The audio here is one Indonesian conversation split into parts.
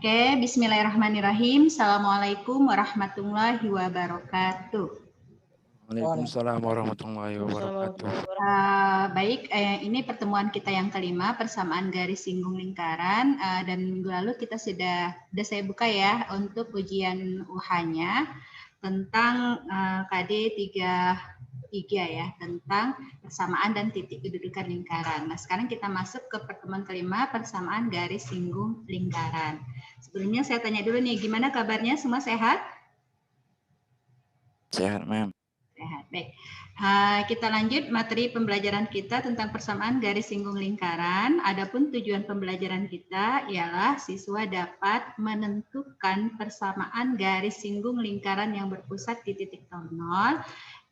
Oke, bismillahirrahmanirrahim. Assalamualaikum warahmatullahi wabarakatuh. Waalaikumsalam warahmatullahi wabarakatuh. Baik, ini pertemuan kita yang kelima, persamaan garis singgung lingkaran, dan minggu lalu kita sudah saya buka ya untuk ujian UH-nya tentang KD 3 ya, tentang persamaan dan titik kedudukan lingkaran. Nah, sekarang kita masuk ke pertemuan kelima, persamaan garis singgung lingkaran. Sebelumnya saya tanya dulu nih, gimana kabarnya? Semua sehat? Sehat, Ma'am. Sehat, baik. Kita lanjut materi pembelajaran kita tentang persamaan garis singgung lingkaran. Adapun tujuan pembelajaran kita ialah siswa dapat menentukan persamaan garis singgung lingkaran yang berpusat di titik 0.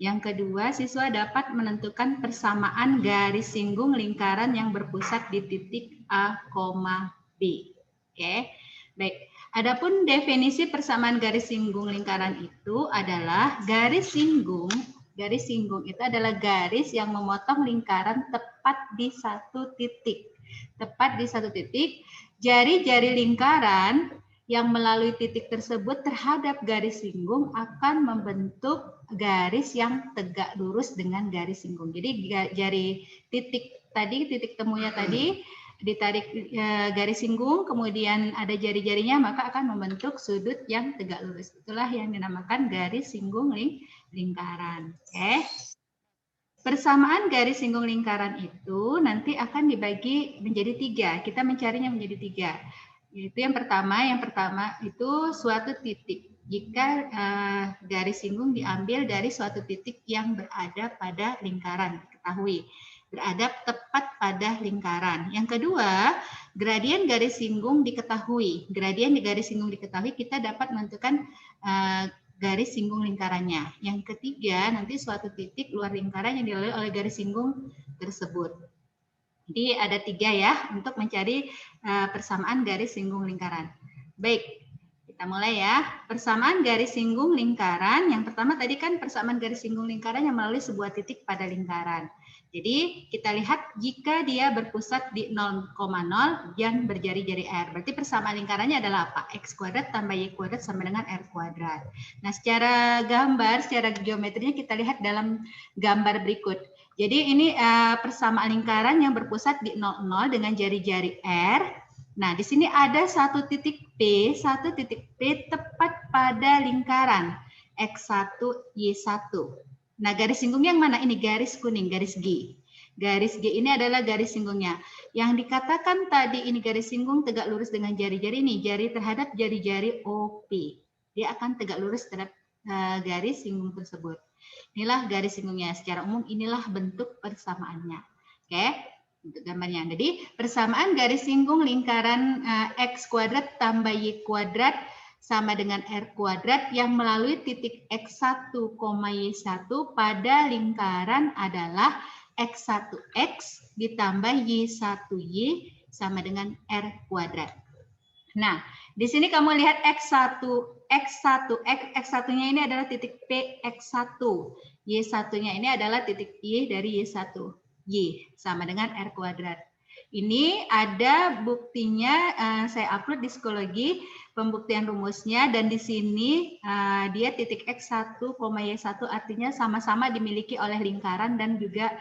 Yang kedua, siswa dapat menentukan persamaan garis singgung lingkaran yang berpusat di titik A, B. Oke, baik. Adapun definisi persamaan garis singgung lingkaran itu adalah garis singgung itu adalah garis yang memotong lingkaran tepat di satu titik. Tepat di satu titik, jari-jari lingkaran yang melalui titik tersebut terhadap garis singgung akan membentuk garis yang tegak lurus dengan garis singgung. Jadi jari titik temunya tadi ditarik garis singgung, kemudian ada jari-jarinya, maka akan membentuk sudut yang tegak lurus. Itulah yang dinamakan garis singgung lingkaran. Oke. Persamaan garis singgung lingkaran itu nanti akan dibagi menjadi 3. Kita mencarinya menjadi 3. Yaitu yang pertama itu suatu titik. Jika garis singgung diambil dari suatu titik yang berada pada lingkaran, ketahui berada tepat pada lingkaran. Yang kedua, gradien garis singgung diketahui. Gradien di garis singgung diketahui, kita dapat menentukan garis singgung lingkarannya. Yang ketiga, nanti suatu titik luar lingkaran yang dilalui oleh garis singgung tersebut. Jadi ada 3 ya untuk mencari persamaan garis singgung lingkaran. Baik, kita mulai ya. Persamaan garis singgung lingkaran. Yang pertama tadi kan persamaan garis singgung lingkaran yang melalui sebuah titik pada lingkaran. Jadi kita lihat jika dia berpusat di 0,0 dan berjari-jari R. Berarti persamaan lingkarannya adalah apa? X kuadrat tambah Y kuadrat sama dengan R kuadrat. Nah, secara gambar, secara geometrinya kita lihat dalam gambar berikut. Jadi ini persamaan lingkaran yang berpusat di 0,0 dengan jari-jari R. Nah, di sini ada satu titik P tepat pada lingkaran X1, Y1. Nah, garis singgungnya yang mana? Ini garis kuning, garis G. Garis G ini adalah garis singgungnya. Yang dikatakan tadi ini garis singgung tegak lurus dengan jari-jari ini, jari terhadap jari-jari OP. Dia akan tegak lurus terhadap garis singgung tersebut. Inilah garis singgungnya. Secara umum inilah bentuk persamaannya. Oke, untuk gambarnya. Jadi persamaan garis singgung lingkaran X kuadrat tambah Y kuadrat sama dengan R kuadrat yang melalui titik X1, Y1 pada lingkaran adalah X1X ditambah Y1Y sama dengan R kuadrat. Nah, di sini kamu lihat X1-nya ini adalah titik P X1. Y1-nya ini adalah titik Y dari Y1. Y sama dengan R kuadrat. Ini ada buktinya, saya upload di psikologi, pembuktian rumusnya, dan di sini dia titik X1, Y1 artinya sama-sama dimiliki oleh lingkaran dan juga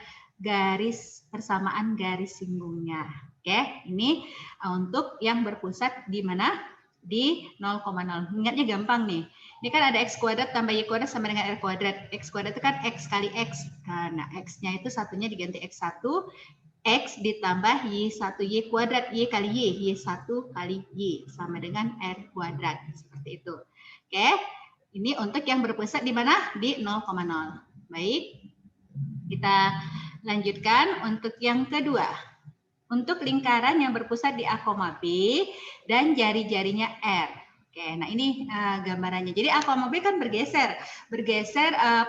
garis persamaan garis singgungnya. Oke, ini untuk yang berpusat di mana? Di 0,0. Ingatnya gampang nih. Ini kan ada X kuadrat tambah Y kuadrat sama dengan R kuadrat. X kuadrat itu kan X kali X. Nah, X-nya itu satunya diganti X1. X ditambah Y1Y kuadrat, Y kali Y, Y1 kali Y, sama dengan R kuadrat. Seperti itu. Oke, ini untuk yang berpusat di mana? Di 0,0. Baik, kita lanjutkan untuk yang kedua. Untuk lingkaran yang berpusat di A, B dan jari-jarinya R. Oke, nah ini gambarannya. Jadi A, B kan bergeser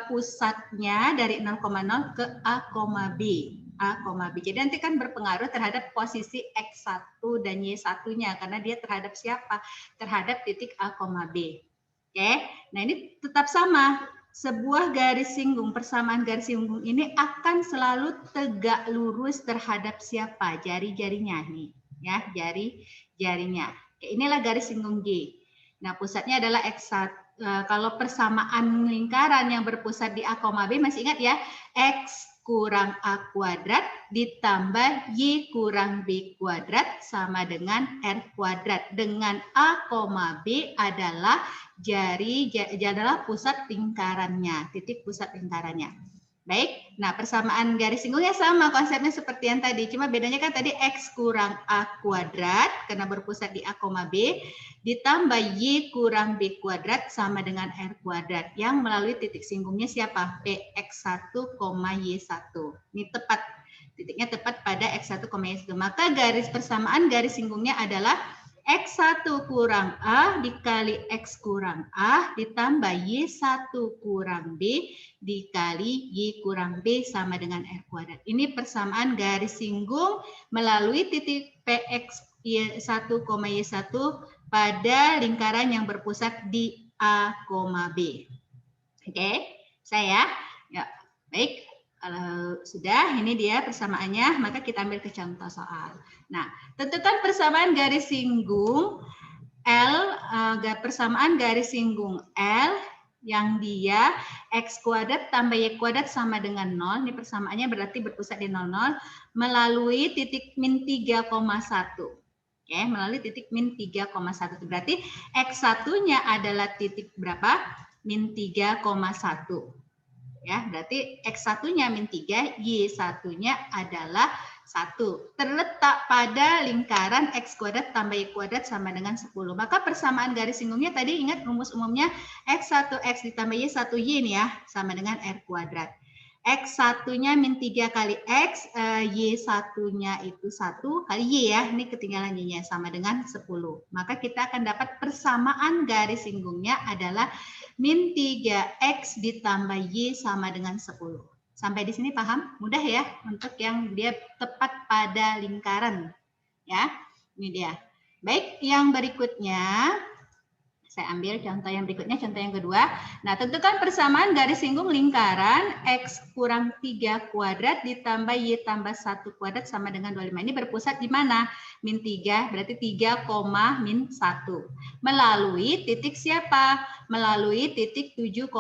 pusatnya dari 0,0 ke A, B. Jadi nanti kan berpengaruh terhadap posisi X1 dan Y1-nya karena dia terhadap siapa? Terhadap titik A, B. Oke, nah ini tetap sama. Sebuah garis singgung, persamaan garis singgung ini akan selalu tegak lurus terhadap siapa? Jari-jarinya nih, ya, jari-jarinya. Oke, inilah garis singgung G. Nah, pusatnya adalah X1. Kalau persamaan lingkaran yang berpusat di A, B, masih ingat ya? X kurang A kuadrat ditambah Y kurang B kuadrat sama dengan R kuadrat. Dengan A, B adalah adalah pusat lingkarannya, titik pusat lingkarannya. Baik, nah persamaan garis singgungnya sama konsepnya seperti yang tadi, cuma bedanya kan tadi X kurang A kuadrat karena berpusat di A, B, ditambah Y kurang B kuadrat sama dengan R kuadrat yang melalui titik singgungnya siapa? PX1, Y1. Ini tepat, titiknya tepat pada X1, Y1. Maka garis persamaan garis singgungnya adalah X1 kurang A dikali X kurang A ditambah Y1 kurang B dikali Y kurang B sama dengan R kuadrat. Ini persamaan garis singgung melalui titik PX Y1, Y1 pada lingkaran yang berpusat di A, B. Oke, saya ya baik. Kalau sudah, ini dia persamaannya, maka kita ambil ke contoh soal. Nah, tentukan persamaan garis singgung L, persamaan garis singgung L yang dia X kuadrat tambah Y kuadrat sama dengan 0. Ini persamaannya berarti berpusat di 0, melalui titik min 3,1. Oke, melalui titik min 3,1. Berarti X1-nya adalah titik berapa? Min 3,1. Ya, berarti X1-nya min 3, Y1-nya adalah 1. Terletak pada lingkaran X kuadrat tambah Y kuadrat sama dengan 10. Maka persamaan garis singgungnya tadi ingat rumus umumnya X1 X ditambah Y1Y ini ya, sama dengan R kuadrat. X1-nya min 3 kali X, Y1-nya itu 1 kali Y ya, ini ketinggalan Y-nya sama dengan 10. Maka kita akan dapat persamaan garis singgungnya adalah min 3X ditambah Y sama dengan 10. Sampai di sini paham? Mudah ya untuk yang dia tepat pada lingkaran. Ya, ini dia. Baik, yang berikutnya saya ambil contoh yang berikutnya, contoh yang kedua. Nah, tentukan persamaan garis singgung lingkaran X kurang 3 kuadrat ditambah Y tambah 1 kuadrat sama dengan 25. Ini berpusat di mana? Min 3, berarti 3, min 1. Melalui titik siapa? Melalui titik 7,2.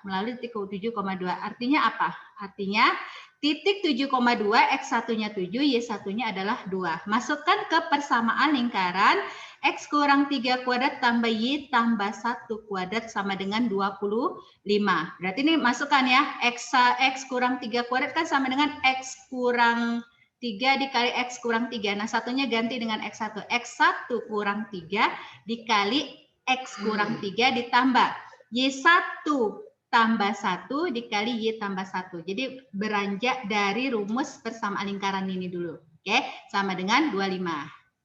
Melalui titik 7,2. Artinya apa? Artinya titik 7,2, X1-nya 7, Y1-nya adalah 2. Masukkan ke persamaan lingkaran X kurang 3 kuadrat tambah Y tambah 1 kuadrat sama dengan 25. Berarti ini masukkan ya, X kurang 3 kuadrat kan sama dengan X kurang 3 dikali X kurang 3. Nah, satunya ganti dengan X1. X1 kurang 3 dikali X kurang 3 ditambah Y1 tambah 1 dikali Y tambah 1. Jadi beranjak dari rumus persamaan lingkaran ini dulu. Oke, sama dengan 25.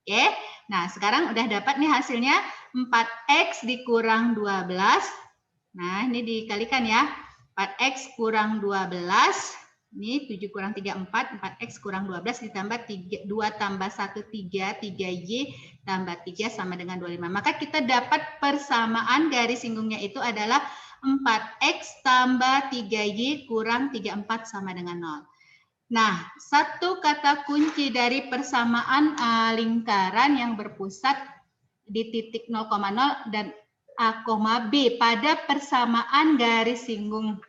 Oke, nah sekarang udah dapat nih hasilnya 4X dikurang 12. Nah ini dikalikan ya, 4X kurang 12. Ini 7 kurang 3, 4. 4X kurang 12 ditambah 2 tambah 1, 3. 3Y tambah 3 sama dengan 25. Maka kita dapat persamaan garis singgungnya itu adalah 4X tambah 3Y kurang 34 sama dengan 0. Nah, satu kata kunci dari persamaan lingkaran yang berpusat di titik 0,0 dan A, B pada persamaan garis singgung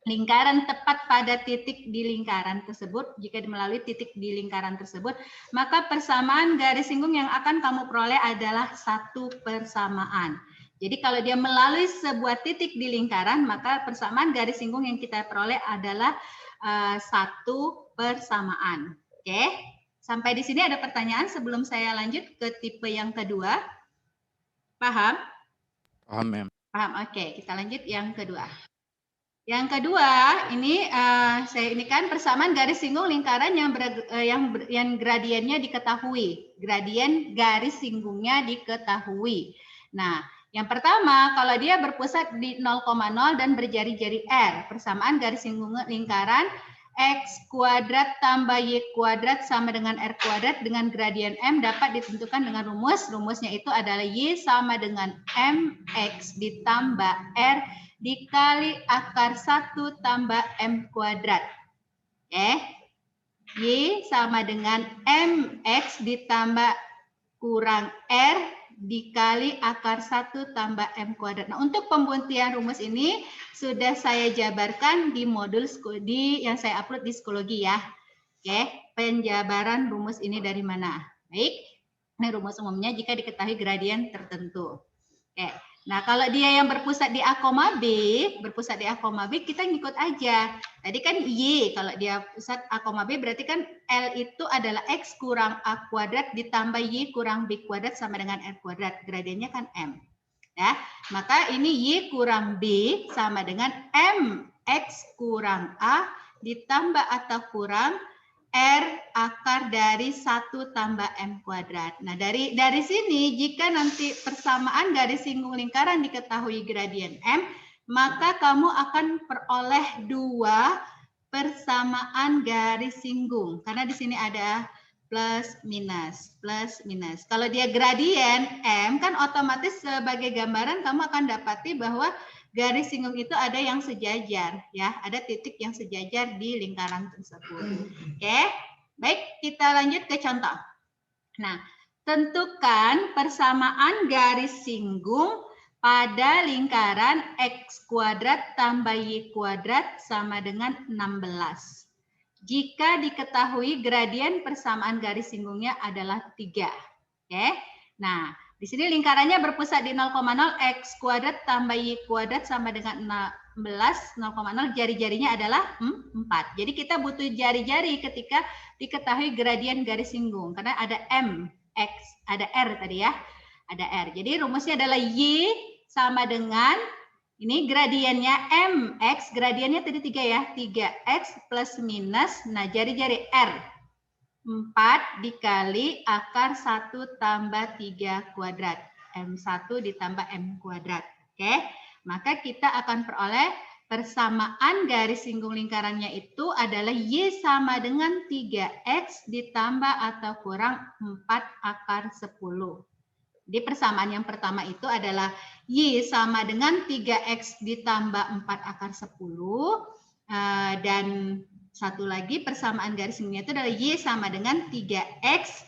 lingkaran tepat pada titik di lingkaran tersebut, jika melalui titik di lingkaran tersebut, maka persamaan garis singgung yang akan kamu peroleh adalah satu persamaan. Jadi kalau dia melalui sebuah titik di lingkaran, maka persamaan garis singgung yang kita peroleh adalah satu persamaan. Oke, sampai di sini ada pertanyaan sebelum saya lanjut ke tipe yang kedua. Paham? Paham, Mem. Paham. Oke, kita lanjut yang kedua. Yang kedua, ini saya ini kan persamaan garis singgung lingkaran yang gradiennya diketahui. Gradien garis singgungnya diketahui. Nah, yang pertama, kalau dia berpusat di 0,0 dan berjari-jari R, persamaan garis singgung lingkaran X kuadrat tambah Y kuadrat sama dengan R kuadrat dengan gradien M dapat ditentukan dengan rumus. Rumusnya itu adalah Y sama dengan MX ditambah R dikali akar 1 tambah M kuadrat. Oke. Y sama dengan MX ditambah kurang R dikali akar 1 tambah M kuadrat. Nah, untuk pembuktian rumus ini sudah saya jabarkan di modul yang saya upload di psikologi ya. Oke, penjabaran rumus ini dari mana? Baik, ini rumus umumnya jika diketahui gradien tertentu. Oke. Nah, kalau dia yang berpusat di A, B, kita ngikut aja. Tadi kan Y, kalau dia pusat A, B berarti kan L itu adalah X kurang A kuadrat ditambah Y kurang B kuadrat sama dengan R kuadrat. Gradiennya kan M. Ya, maka ini Y kurang B sama dengan M X kurang A ditambah atau kurang R akar dari 1 tambah M kuadrat. Nah, dari sini jika nanti persamaan garis singgung lingkaran diketahui gradien M, maka kamu akan peroleh 2 persamaan garis singgung. Karena di sini ada plus minus, plus minus. Kalau dia gradien M kan otomatis sebagai gambaran kamu akan dapati bahwa garis singgung itu ada yang sejajar ya, ada titik yang sejajar di lingkaran tersebut. Oke, baik kita lanjut ke contoh. Nah, tentukan persamaan garis singgung pada lingkaran X kuadrat tambah Y kuadrat sama dengan 16. Jika diketahui gradien persamaan garis singgungnya adalah 3. Oke, nah di sini lingkarannya berpusat di 0,0 X kuadrat tambah Y kuadrat sama dengan 16, 0,0 jari-jarinya adalah 4. Jadi kita butuh jari-jari ketika diketahui gradien garis singgung. Karena ada M, X, ada R tadi ya. Ada R. Jadi rumusnya adalah Y sama dengan, ini gradiennya M, X, gradiennya tadi 3 ya. 3X plus minus, nah jari-jari R. 4 dikali akar 1 tambah 3 kuadrat. M1 ditambah M kuadrat. Oke, maka kita akan peroleh persamaan garis singgung lingkarannya itu adalah Y sama dengan 3X ditambah atau kurang 4 akar 10. Jadi persamaan yang pertama itu adalah Y sama dengan 3X ditambah 4 akar 10. Dan satu lagi persamaan garis singgungnya itu adalah Y sama dengan 3X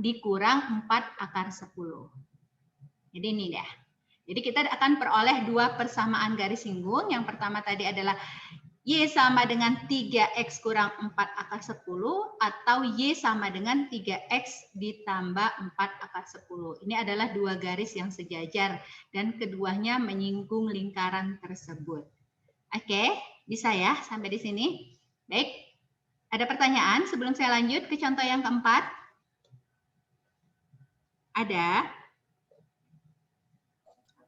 dikurang 4 akar 10. Jadi ini dah. Jadi kita akan peroleh 2 persamaan garis singgung. Yang pertama tadi adalah Y sama dengan 3X kurang 4 akar 10 atau Y sama dengan 3X ditambah 4 akar 10. Ini adalah 2 garis yang sejajar dan keduanya menyinggung lingkaran tersebut. Oke, bisa ya sampai di sini? Baik, ada pertanyaan sebelum saya lanjut ke contoh yang keempat? Ada?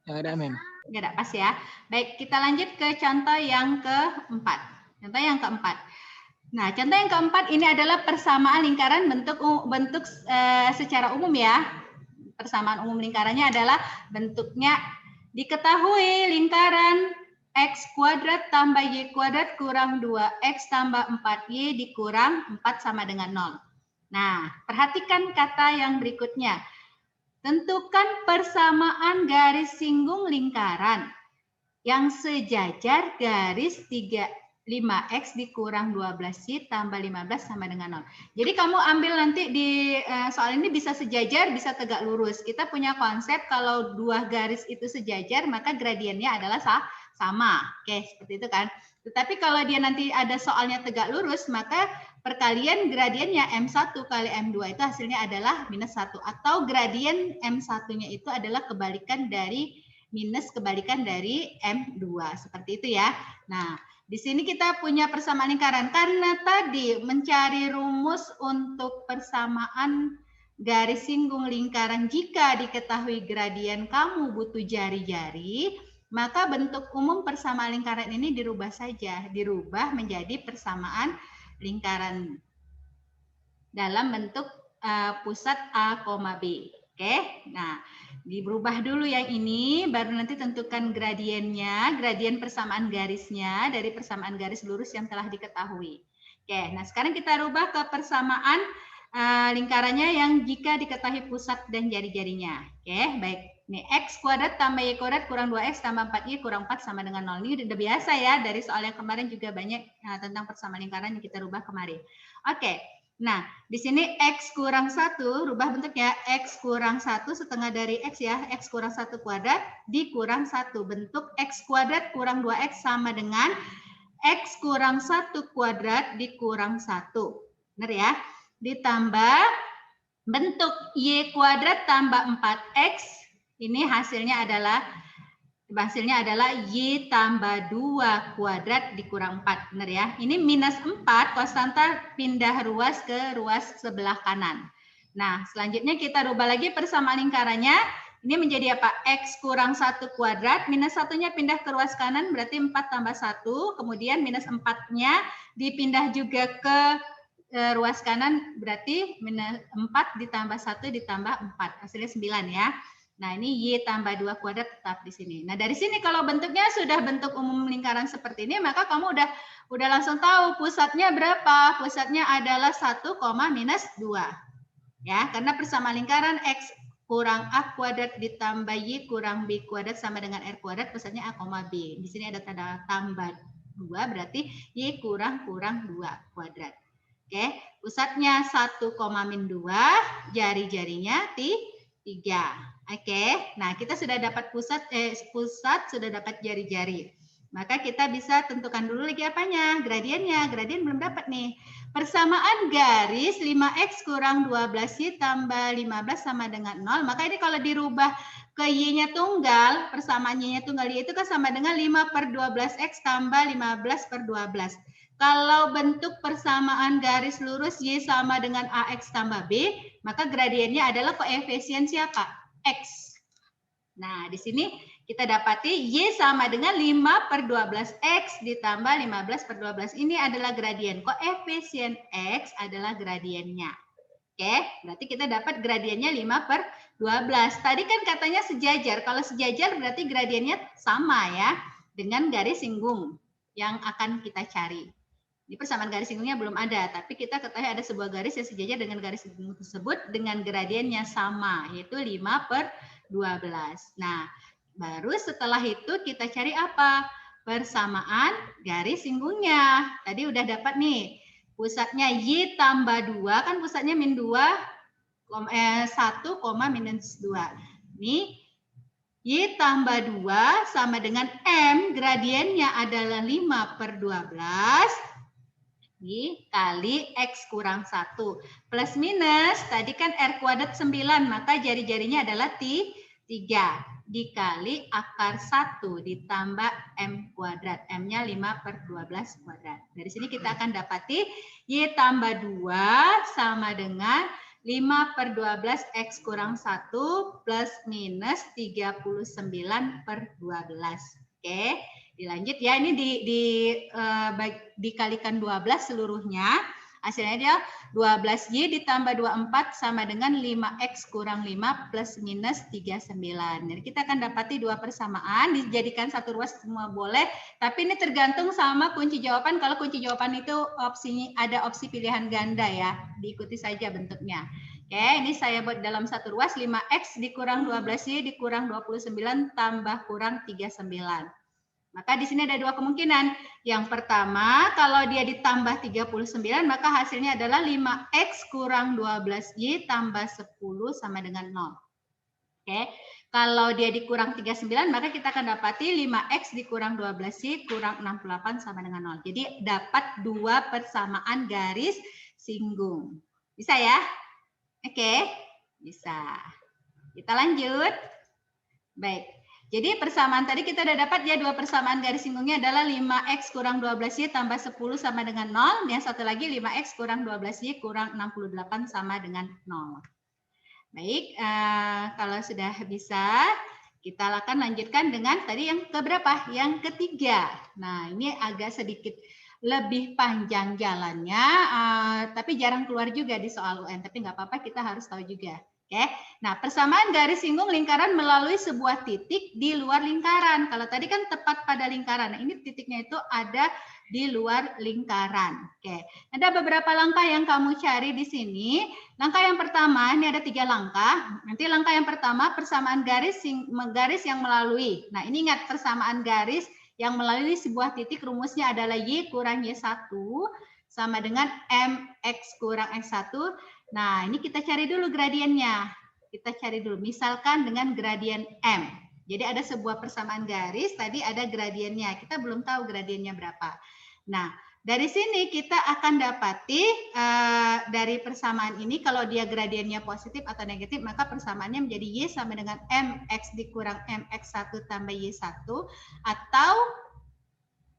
Ya, ada, Mem. Nggak ada, pas ya. Baik, kita lanjut ke contoh yang keempat. Contoh yang keempat. Nah, contoh yang keempat ini adalah persamaan lingkaran bentuk secara umum ya. Persamaan umum lingkarannya adalah bentuknya diketahui lingkaran X kuadrat tambah Y kuadrat kurang 2X tambah 4Y dikurang 4 sama dengan 0. Nah, perhatikan kata yang berikutnya. Tentukan persamaan garis singgung lingkaran yang sejajar garis 5X dikurang 12Y tambah 15 sama dengan 0. Jadi kamu ambil nanti di soal ini bisa sejajar, bisa tegak lurus. Kita punya konsep kalau 2 garis itu sejajar, maka gradiennya adalah sama. Oke, seperti itu kan. Tetapi kalau dia nanti ada soalnya tegak lurus, maka perkalian gradiennya M1 kali M2 itu hasilnya adalah minus 1. Atau gradien M1-nya itu adalah kebalikan dari minus kebalikan dari M2. Seperti itu ya. Nah, di sini kita punya persamaan lingkaran. Karena tadi mencari rumus untuk persamaan garis singgung lingkaran jika diketahui gradien kamu butuh jari-jari, maka bentuk umum persamaan lingkaran ini dirubah saja. Dirubah menjadi persamaan lingkaran dalam bentuk pusat A, B. Oke, nah dirubah dulu yang ini, baru nanti tentukan gradiennya, gradien persamaan garisnya dari persamaan garis lurus yang telah diketahui. Oke, nah sekarang kita rubah ke persamaan lingkarannya yang jika diketahui pusat dan jari-jarinya. Oke, baik. Ini X kuadrat tambah Y kuadrat kurang 2X tambah 4Y kurang 4 sama dengan 0. Ini udah biasa ya, dari soal yang kemarin juga banyak tentang persamaan lingkaran yang kita rubah kemarin. Oke, Nah, di sini X kurang 1, rubah bentuknya. X kurang 1 setengah dari X ya. X kurang 1 kuadrat dikurang 1. Bentuk X kuadrat kurang 2X sama dengan X kurang 1 kuadrat dikurang 1. Benar ya? Ditambah bentuk Y kuadrat tambah 4X. Ini hasilnya adalah Y tambah 2 kuadrat dikurang 4. Benar ya? Ini minus 4, konstanta pindah ruas ke ruas sebelah kanan. Nah, selanjutnya kita rubah lagi persamaan lingkarannya. Ini menjadi apa? X kurang 1 kuadrat, minus 1-nya pindah ke ruas kanan, berarti 4 tambah 1. Kemudian minus 4-nya dipindah juga ke ruas kanan, berarti minus 4 ditambah 1 ditambah 4. Hasilnya 9 ya. Nah, ini Y tambah 2 kuadrat tetap di sini. Nah, dari sini kalau bentuknya sudah bentuk umum lingkaran seperti ini, maka kamu udah langsung tahu pusatnya berapa. Pusatnya adalah 1, minus 2. Ya, karena persamaan lingkaran X kurang A kuadrat ditambah Y kurang B kuadrat sama dengan R kuadrat, pusatnya A, B. Di sini ada tanda tambah 2, berarti Y kurang 2 kuadrat. Oke, pusatnya 1, min 2, jari-jarinya 3. Oke, nah kita sudah dapat pusat sudah dapat jari-jari. Maka kita bisa tentukan dulu lagi apanya? Gradiennya. Gradien belum dapat nih. Persamaan garis 5X kurang 12Y tambah 15 sama dengan 0. Maka ini kalau dirubah ke Y-nya tunggal, persamaan Y-nya tunggal Y itu kan sama dengan 5/12X tambah 15/12. Kalau bentuk persamaan garis lurus Y sama dengan AX tambah B, maka gradiennya adalah koefisien siapa? X. Nah, di sini kita dapati Y sama dengan 5/12X ditambah 15/12. Ini adalah gradien. Koefisien X adalah gradiennya. Oke, berarti kita dapat gradiennya 5/12. Tadi kan katanya sejajar. Kalau sejajar berarti gradiennya sama ya dengan garis singgung yang akan kita cari. Di persamaan garis singgungnya belum ada, tapi kita ketahui ada sebuah garis yang sejajar dengan garis singgung tersebut dengan gradiennya sama, yaitu 5/12. Nah, baru setelah itu kita cari apa? Persamaan garis singgungnya. Tadi udah dapat nih, pusatnya Y tambah 2, kan pusatnya min 2, 1, minus 2. Ini Y tambah 2 sama dengan M, gradiennya adalah 5/12 dikali X kurang 1. Plus minus, tadi kan R kuadrat 9, maka jari-jarinya adalah 3. Dikali akar 1 ditambah M kuadrat. M-nya 5/12 kuadrat. Dari sini kita akan dapati Y tambah 2 sama dengan 5/12 X kurang 1 plus minus 39/12. Oke. Dilanjut ya, ini dikalikan 12 seluruhnya. Hasilnya dia 12Y ditambah 24 sama dengan 5X kurang 5 plus minus 39. Jadi kita akan dapati dua persamaan, dijadikan satu ruas semua boleh. Tapi ini tergantung sama kunci jawaban. Kalau kunci jawaban itu opsinya ada opsi pilihan ganda ya. Diikuti saja bentuknya. Oke, ini saya buat dalam satu ruas 5X dikurang 12Y dikurang 29 tambah kurang 39. Maka di sini ada dua kemungkinan. Yang pertama, kalau dia ditambah 39, maka hasilnya adalah 5X kurang 12Y tambah 10 sama dengan 0. Oke. Kalau dia dikurang 39, maka kita akan dapati 5X dikurang 12Y kurang 68 sama dengan 0. Jadi dapat dua persamaan garis singgung. Bisa ya? Oke, bisa. Kita lanjut. Baik. Jadi persamaan tadi kita udah dapat ya, dua persamaan garis singgungnya adalah 5X kurang 12Y tambah 10 sama dengan 0. Yang satu lagi 5X kurang 12Y kurang 68 sama dengan 0. Baik, kalau sudah bisa, kita akan lanjutkan dengan tadi yang keberapa? Yang ketiga. Nah, ini agak sedikit lebih panjang jalannya, tapi jarang keluar juga di soal UN. Tapi nggak apa-apa, kita harus tahu juga. Oke, nah persamaan garis singgung lingkaran melalui sebuah titik di luar lingkaran. Kalau tadi kan tepat pada lingkaran, nah ini titiknya itu ada di luar lingkaran. Oke, ada beberapa langkah yang kamu cari di sini. Langkah yang pertama, ini ada 3 langkah. Nanti langkah yang pertama persamaan garis yang melalui. Nah ini ingat persamaan garis yang melalui sebuah titik rumusnya adalah Y kurang Y1 sama dengan MX kurang X1. Nah, ini kita cari dulu gradiennya. Kita cari dulu, misalkan dengan gradien M. Jadi ada sebuah persamaan garis, tadi ada gradiennya. Kita belum tahu gradiennya berapa. Nah, dari sini kita akan dapati dari persamaan ini, kalau dia gradiennya positif atau negatif, maka persamaannya menjadi Y sama dengan MX dikurang MX1 tambah Y1, atau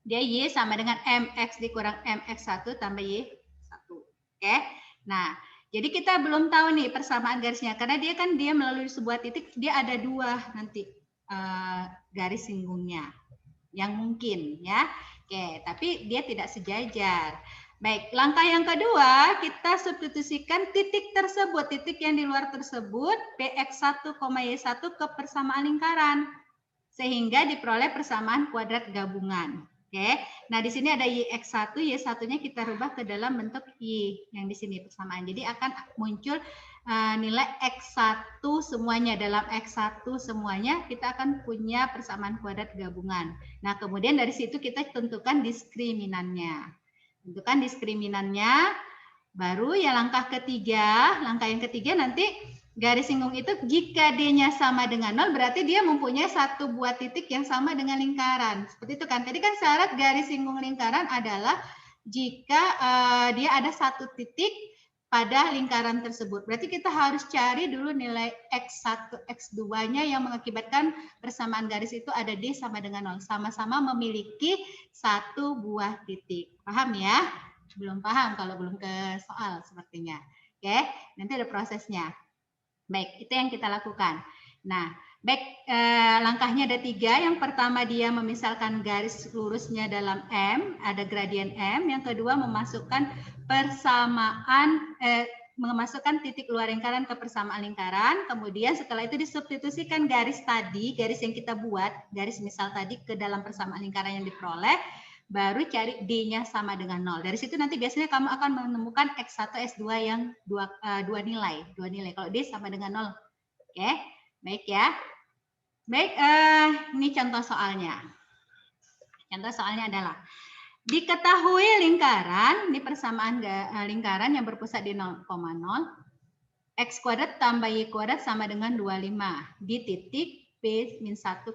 dia Y sama dengan MX dikurang MX1 tambah Y1. Oke, nah, jadi kita belum tahu nih persamaan garisnya, karena dia melalui sebuah titik, dia ada dua nanti garis singgungnya yang mungkin ya. Oke, tapi dia tidak sejajar. Baik, langkah yang kedua, kita substitusikan titik tersebut, titik yang di luar tersebut, PX1, Y1 ke persamaan lingkaran, sehingga diperoleh persamaan kuadrat gabungan. Oke, nah di sini ada YX1, Y1-nya kita rubah ke dalam bentuk Y yang di sini persamaan. Jadi akan muncul nilai X1 semuanya. Dalam X1 semuanya kita akan punya persamaan kuadrat gabungan. Nah, kemudian dari situ kita tentukan diskriminannya. Tentukan diskriminannya, baru ya langkah ketiga. Langkah yang ketiga nanti garis singgung itu jika D-nya sama dengan 0, berarti dia mempunyai satu buah titik yang sama dengan lingkaran. Seperti itu kan. Tadi kan syarat garis singgung lingkaran adalah jika dia ada satu titik pada lingkaran tersebut. Berarti kita harus cari dulu nilai X1, X2-nya yang mengakibatkan persamaan garis itu ada D sama dengan 0. Sama-sama memiliki satu buah titik. Paham ya? Belum paham kalau belum ke soal sepertinya. Oke, nanti ada prosesnya. Baik, itu yang kita lakukan. Nah, baik, langkahnya ada 3. Yang pertama dia memisalkan garis lurusnya dalam M, ada gradien M. Yang kedua memasukkan persamaan, memasukkan titik luar lingkaran ke persamaan lingkaran. Kemudian setelah itu disubstitusikan garis tadi, garis yang kita buat, garis misal tadi ke dalam persamaan lingkaran yang diperoleh. Baru cari D-nya sama dengan 0. Dari situ nanti biasanya kamu akan menemukan X1, S2 yang dua nilai. Kalau D sama dengan 0. Oke, baik ya. Baik, ini contoh soalnya. Contoh soalnya adalah, diketahui lingkaran, ini persamaan lingkaran yang berpusat di 0,0, X kuadrat tambah Y kuadrat sama dengan 25 di titik P-1,7.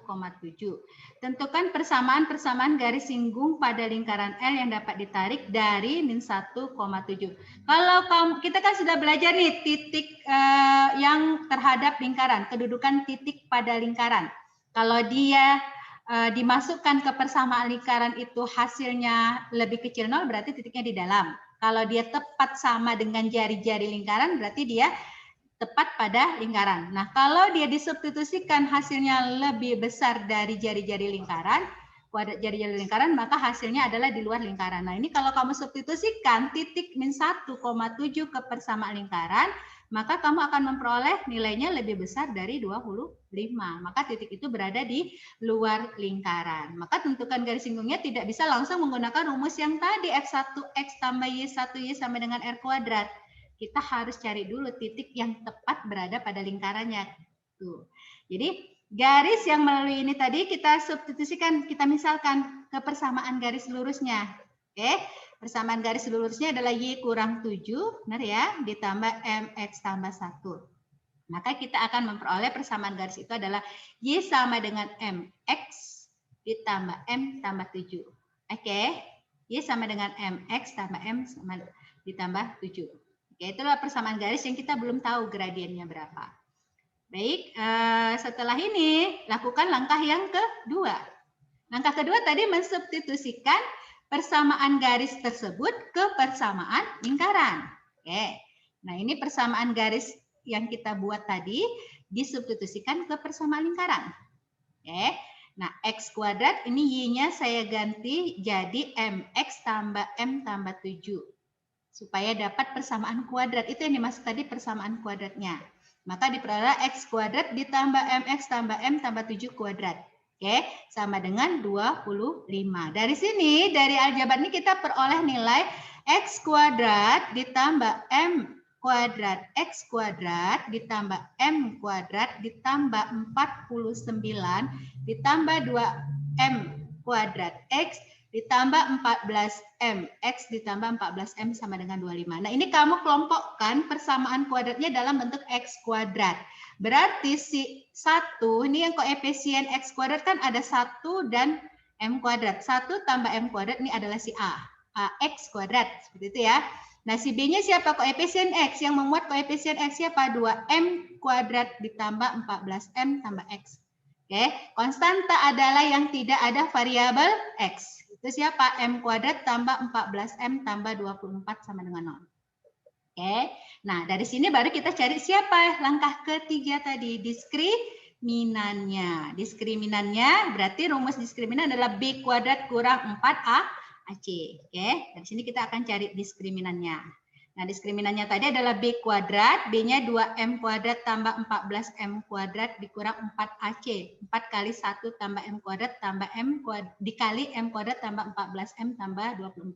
Tentukan persamaan garis singgung pada lingkaran L yang dapat ditarik dari -1,7. Kalau kita kan sudah belajar nih titik yang terhadap lingkaran, kedudukan titik pada lingkaran. Kalau dia dimasukkan ke persamaan lingkaran itu hasilnya lebih kecil 0, berarti titiknya di dalam. Kalau dia tepat sama dengan jari-jari lingkaran, berarti dia tepat pada lingkaran. Nah, kalau dia disubstitusikan hasilnya lebih besar dari jari-jari lingkaran, kuadrat jari-jari lingkaran, maka hasilnya adalah di luar lingkaran. Nah, ini kalau kamu substitusikan titik -1,7 ke persamaan lingkaran, maka kamu akan memperoleh nilainya lebih besar dari 25. Maka titik itu berada di luar lingkaran. Maka tentukan garis singgungnya tidak bisa langsung menggunakan rumus yang tadi, X1, X tambah Y1, Y sama dengan R kuadrat. Kita harus cari dulu titik yang tepat berada pada lingkarannya. Tuh. Jadi garis yang melalui ini tadi kita substitusikan, kita misalkan ke persamaan garis lurusnya. Oke, persamaan garis lurusnya adalah Y kurang 7, benar ya, ditambah MX tambah 1. Maka kita akan memperoleh persamaan garis itu adalah Y sama dengan MX ditambah M tambah 7. Oke, Y sama dengan MX tambah M sama ditambah 7. Oke, itulah persamaan garis yang kita belum tahu gradiennya berapa. Baik, setelah ini lakukan langkah yang kedua. Langkah kedua tadi mensubstitusikan persamaan garis tersebut ke persamaan lingkaran. Oke, nah ini persamaan garis yang kita buat tadi disubstitusikan ke persamaan lingkaran. Oke, nah X kuadrat ini Y-nya saya ganti jadi MX tambah M tambah 7. Supaya dapat persamaan kuadrat. Itu yang dimaksud tadi persamaan kuadratnya. Maka diperoleh X kuadrat ditambah MX tambah M tambah 7 kuadrat. Oke, sama dengan 25. Dari sini, dari aljabar ini kita peroleh nilai X kuadrat ditambah M kuadrat X kuadrat ditambah M kuadrat ditambah 49 ditambah 2M kuadrat X ditambah 14M. X ditambah 14M sama dengan 25. Nah, ini kamu kelompokkan persamaan kuadratnya dalam bentuk X kuadrat. Berarti si 1, ini yang koefisien X kuadrat kan ada 1 dan M kuadrat. 1 tambah M kuadrat ini adalah si A. X kuadrat. Seperti itu ya. Nah, si B-nya siapa? Koefisien X. Yang memuat koefisien X siapa? 2M kuadrat ditambah 14M tambah X. Oke, konstanta adalah yang tidak ada variabel X. Itu siapa? M kuadrat tambah 14M tambah 24 sama dengan 0. Oke, nah dari sini baru kita cari siapa? Langkah ketiga tadi, diskriminannya. Diskriminannya berarti rumus diskriminan adalah B kuadrat kurang 4AC. Oke, dari sini kita akan cari diskriminannya. Nah, diskriminannya tadi adalah B kuadrat, B-nya 2M kuadrat tambah 14M kuadrat dikurang 4AC. 4 kali 1 tambah M kuadrat tambah M kuadrat dikali M kuadrat tambah 14M tambah 24.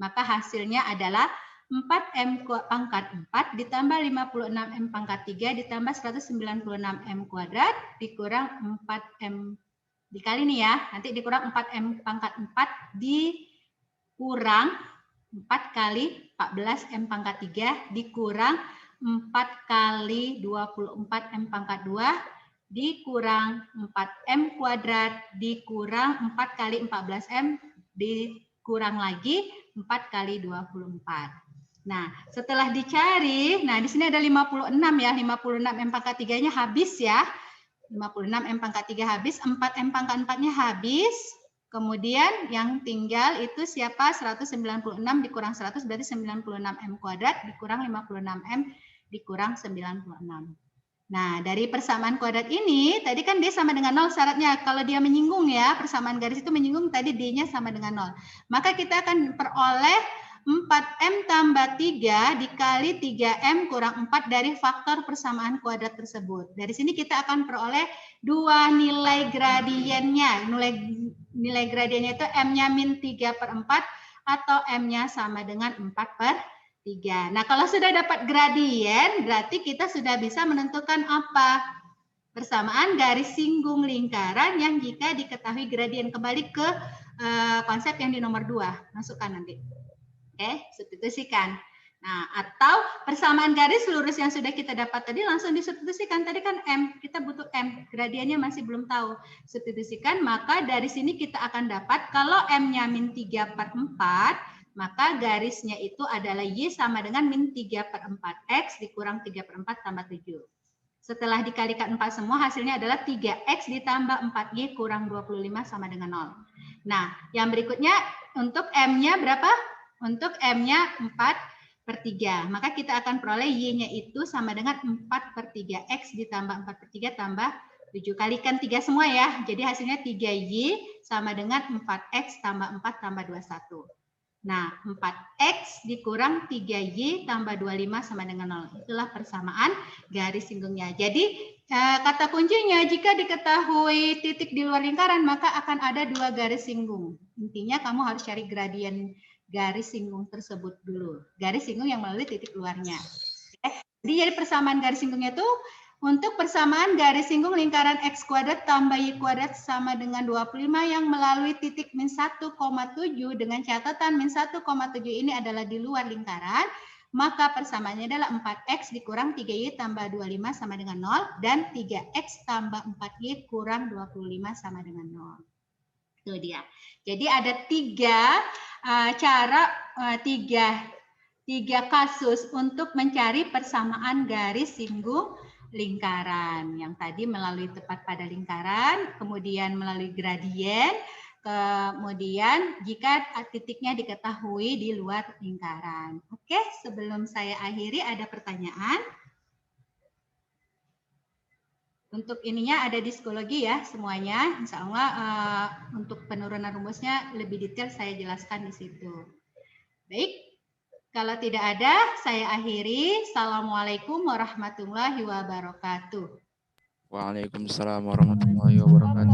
Maka hasilnya adalah 4M pangkat 4 ditambah 56M pangkat 3 ditambah 196M kuadrat dikurang 4M. Dikali nih ya, nanti dikurang 4M pangkat 4 dikurang 4 kali 14 M pangkat 3 dikurang 4 kali 24 M pangkat 2 dikurang 4 M kuadrat dikurang 4 kali 14 M dikurang lagi 4 kali 24. Nah, setelah dicari, nah di sini ada 56 ya, 56 M pangkat 3-nya habis ya. 56 M pangkat 3 habis, 4 M pangkat 4-nya habis. Kemudian yang tinggal itu siapa? 196 dikurang 100 berarti 96M kuadrat dikurang 56M dikurang 96. Nah, dari persamaan kuadrat ini, tadi kan D sama dengan 0 syaratnya. Kalau dia menyinggung ya, persamaan garis itu menyinggung, tadi D-nya sama dengan 0. Maka kita akan peroleh 4M tambah 3 dikali 3M kurang 4 dari faktor persamaan kuadrat tersebut. Dari sini kita akan peroleh dua nilai gradiennya. Nilai gradiennya itu M-nya min 3/4 atau M-nya sama dengan 4/3. Nah, kalau sudah dapat gradien, berarti kita sudah bisa menentukan apa? Persamaan garis singgung lingkaran yang jika diketahui gradien. Kembali ke konsep yang di nomor 2. Masukkan nanti. Oke, substitusikan. Nah, atau persamaan garis lurus yang sudah kita dapat tadi langsung disubstitusikan. Tadi kan M, kita butuh M. Gradiennya masih belum tahu. Substitusikan, maka dari sini kita akan dapat kalau M-nya min 3/4, maka garisnya itu adalah Y sama dengan min 3/4. X dikurang 3/4 tambah 7. Setelah dikalikan 4 semua, hasilnya adalah 3X ditambah 4Y kurang 25 sama dengan 0. Nah, yang berikutnya untuk M-nya berapa? Untuk M-nya 4/3. Maka kita akan peroleh Y-nya itu sama dengan 4/3. X ditambah 4/3 tambah 7. Kalikan 3 semua ya. Jadi hasilnya 3Y sama dengan 4X tambah 4 tambah 21. Nah, 4X dikurang 3Y tambah 25 sama dengan 0. Itulah persamaan garis singgungnya. Jadi kata kuncinya jika diketahui titik di luar lingkaran maka akan ada dua garis singgung. Intinya kamu harus cari gradien garis singgung tersebut dulu. Garis singgung yang melalui titik luarnya. Jadi persamaan garis singgungnya itu untuk persamaan garis singgung lingkaran X kuadrat tambah Y kuadrat sama dengan 25 yang melalui titik min 1,7 dengan catatan min 1,7 ini adalah di luar lingkaran, maka persamaannya adalah 4X dikurang 3Y tambah 25 sama dengan 0 dan 3X tambah 4Y kurang 25 sama dengan 0. Itu dia. Jadi ada tiga kasus untuk mencari persamaan garis singgung lingkaran. Yang tadi melalui tepat pada lingkaran, kemudian melalui gradien, kemudian jika titiknya diketahui di luar lingkaran. Oke, sebelum saya akhiri ada pertanyaan. Untuk ininya ada di psikologi ya semuanya. Insya Allah untuk penurunan rumusnya lebih detail saya jelaskan di situ. Baik, kalau tidak ada saya akhiri. Assalamualaikum warahmatullahi wabarakatuh. Waalaikumsalam warahmatullahi wabarakatuh.